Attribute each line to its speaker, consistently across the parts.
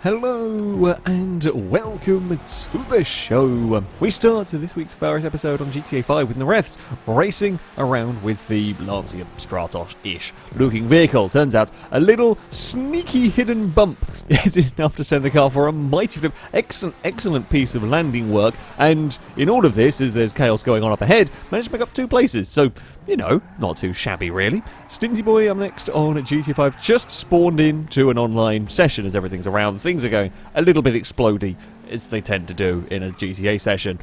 Speaker 1: Hello and welcome to the show. We start this week's FailRace episode on GTA 5 with the refs racing around with the Lancia Stratos-ish looking vehicle. Turns out a little sneaky hidden bump is enough to send the car for a mighty flip. Excellent piece of landing work, and in all of this, as there's chaos going on up ahead, managed to pick up 2 places, so, you know, not too shabby really. Stinty Boy up next on GTA 5, just spawned into an online session as everything's around. Things are going a little bit explodey, as they tend to do in a GTA session.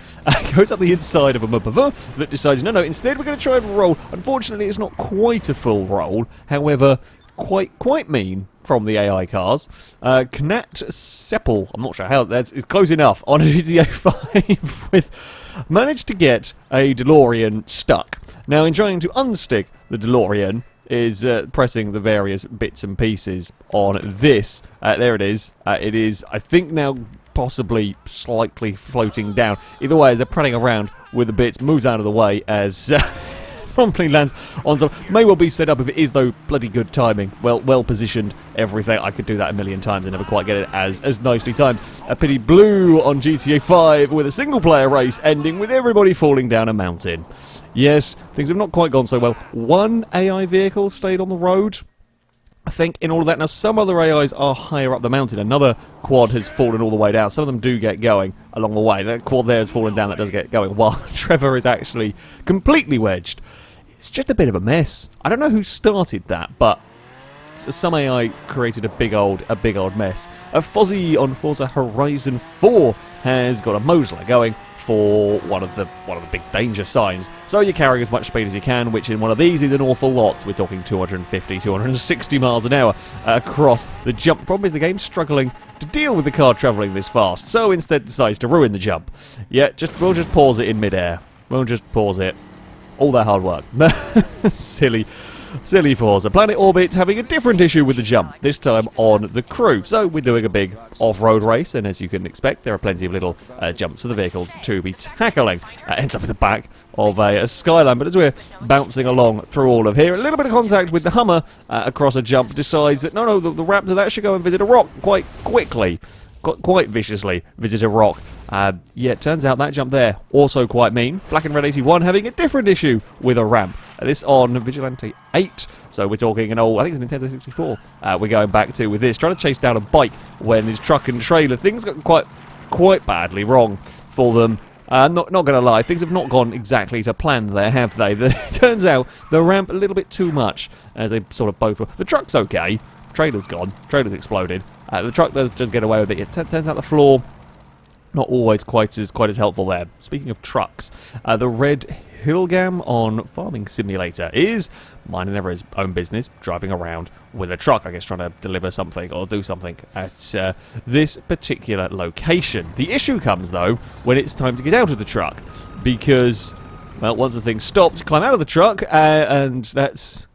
Speaker 1: Goes up the inside of a Mupava that decides, no, instead we're going to try and roll. Unfortunately, it's not quite a full roll, however, quite mean from the AI cars. Knat Seppel, I'm not sure how, it's close enough, on GTA 5 with managed to get a DeLorean stuck. Now, in trying to unstick the DeLorean, is pressing the various bits and pieces on this. There it is. It is, I think now, possibly slightly floating down. Either way, they're prattling around with the bits, moves out of the way as promptly lands on some. May well be set up if it is, though, bloody good timing. Well positioned, everything. I could do that a million times and never quite get it as nicely timed. A pity blue on GTA 5 with a single player race ending with everybody falling down a mountain. Yes, things have not quite gone so well. One AI vehicle stayed on the road, I think, in all of that. Now, some other AIs are higher up the mountain. Another quad has fallen all the way down. Some of them do get going along the way. That quad there has fallen down, that does get going, while Trevor is actually completely wedged. It's just a bit of a mess. I don't know who started that, but some AI created a big old mess. Fozzie on Forza Horizon 4 has got a Mosler going for one of the big danger signs. So you're carrying as much speed as you can, which in one of these is an awful lot. We're talking 250, 260 miles an hour across the jump. The problem is the game's struggling to deal with the car travelling this fast, so instead decides to ruin the jump. Yeah, we'll just pause it in midair. We'll just pause it. All that hard work. Silly Forza. Planet Orbit having a different issue with the jump, this time on the crew. So we're doing a big off-road race, and as you can expect, there are plenty of little jumps for the vehicles to be tackling. Ends up at the back of a Skyline, but as we're bouncing along through all of here, a little bit of contact with the Hummer across a jump, decides that, no, the Raptor, that should go and visit a rock quite quickly. Quite viciously visit a rock. Yeah, it turns out that jump there also quite mean. Black and Red 81 having a different issue with a ramp. This on Vigilante 8. So we're talking an old, I think it's Nintendo 64. We're going back to with this, trying to chase down a bike when his truck and trailer, things got quite badly wrong for them. Not gonna lie, things have not gone exactly to plan there, have they? It turns out the ramp a little bit too much, as they sort of both were. The truck's okay. Trailer's gone. Trailer's exploded. The truck does just get away with it. It turns out the floor not always quite as helpful there. Speaking of trucks, the red Hillgam on Farming Simulator is minding their own business, driving around with a truck, I guess trying to deliver something or do something at this particular location. The issue comes, though, when it's time to get out of the truck, because, well, once the thing stops, you climb out of the truck, and that's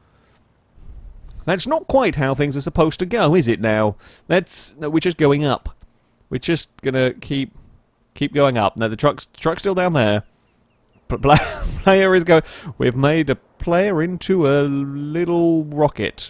Speaker 1: not quite how things are supposed to go, is it now? We're just going up. We're just gonna keep going up. Now the truck's still down there. Player is going. We've made a player into a little rocket.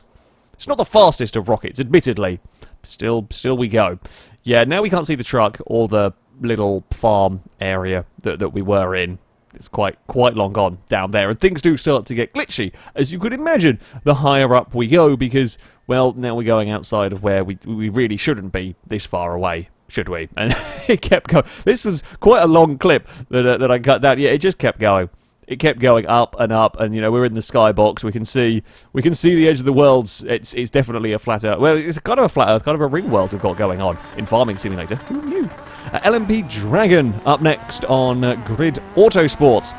Speaker 1: It's not the fastest of rockets, admittedly. Still we go. Yeah, now we can't see the truck or the little farm area that we were in. It's quite long gone down there, and things do start to get glitchy, as you could imagine, the higher up we go, because, well, now we're going outside of where we really shouldn't be this far away, should we? And it kept going. This was quite a long clip that I cut down. Yeah, it just kept going. It kept going up, and you know, we're in the skybox. We can see the edge of the world. It's definitely a flat Earth. Well, it's kind of a flat Earth, kind of a ring world we've got going on in Farming Simulator. Who knew? LMP Dragon up next on Grid Autosport.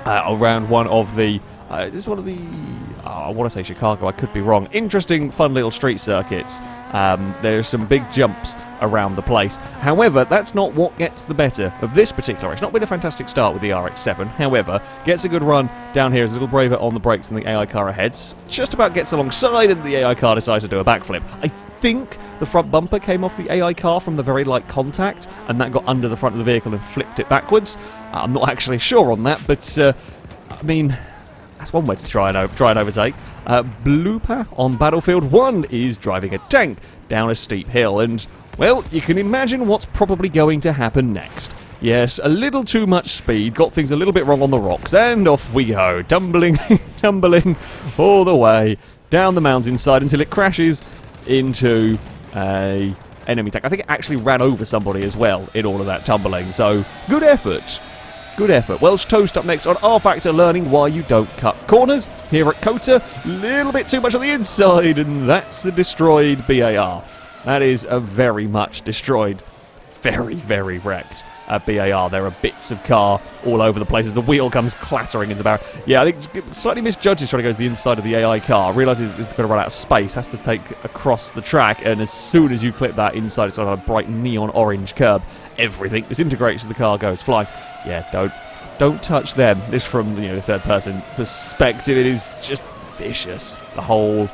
Speaker 1: Around one of the this is one of the I want to say Chicago, I could be wrong. Interesting, fun little street circuits. There's some big jumps around the place. However, that's not what gets the better of this particular race. Not been a fantastic start with the RX-7. However, gets a good run down here. Is a little braver on the brakes than the AI car ahead. Just about gets alongside, and the AI car decides to do a backflip. I think the front bumper came off the AI car from the very light contact, and that got under the front of the vehicle and flipped it backwards. I'm not actually sure on that, but I mean, that's one way to try and overtake. Blooper on Battlefield 1 is driving a tank down a steep hill, and Well, you can imagine what's probably going to happen next. Yes, a little too much speed, got things a little bit wrong on the rocks, and off we go, tumbling, tumbling all the way down the mountainside until it crashes into a enemy tank. I think it actually ran over somebody as well in all of that tumbling, so good effort. Good effort. Welsh Toast up next on R Factor, learning why you don't cut corners. Here at Kota, a little bit too much on the inside, and that's a destroyed BAR. That is a very much destroyed, very, very wrecked BAR. There are bits of car all over the place as the wheel comes clattering into the barrel. Yeah, I think slightly misjudges trying to go to the inside of the AI car. Realises it's going to run out of space, has to take across the track, and as soon as you clip that inside, it's got a bright neon orange curb. Everything disintegrates as the car goes flying. Yeah, don't touch them. This from the third person perspective, it is just vicious. The whole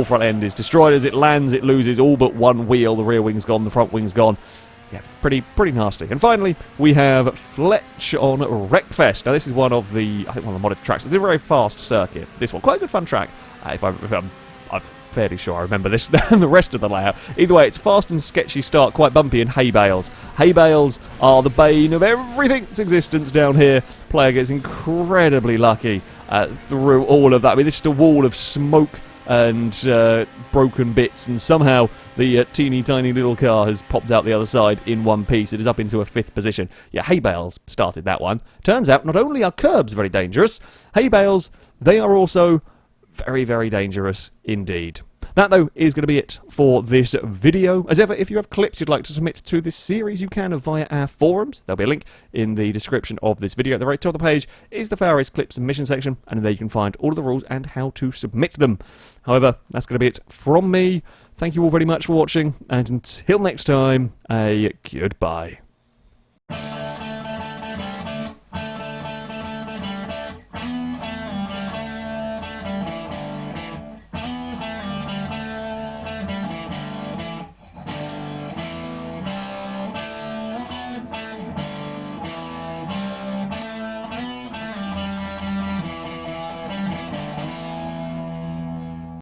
Speaker 1: front end is destroyed as it lands. It loses all but one wheel. The rear wing's gone. The front wing's gone. Yeah, pretty nasty. And finally, we have Fletch on Wreckfest. Now, this is one of the modded tracks. It's a very fast circuit. This one, quite a good fun track. I'm fairly sure I remember this and the rest of the layout. Either way, it's fast and sketchy start, quite bumpy, and hay bales. Hay bales are the bane of everything's existence down here. Player gets incredibly lucky through all of that. I mean, it's just a wall of smoke and broken bits, and somehow the teeny tiny little car has popped out the other side in one piece. It is up into a 5th position. Yeah, hay bales started that one. Turns out not only are curbs very dangerous, hay bales, they are also very, very dangerous indeed. That, though, is going to be it for this video. As ever, if you have clips you'd like to submit to this series, you can via our forums. There'll be a link in the description of this video. At the right top of the page is the FailRace clip submission section, and there you can find all of the rules and how to submit them. However, that's going to be it from me. Thank you all very much for watching, and until next time, a goodbye.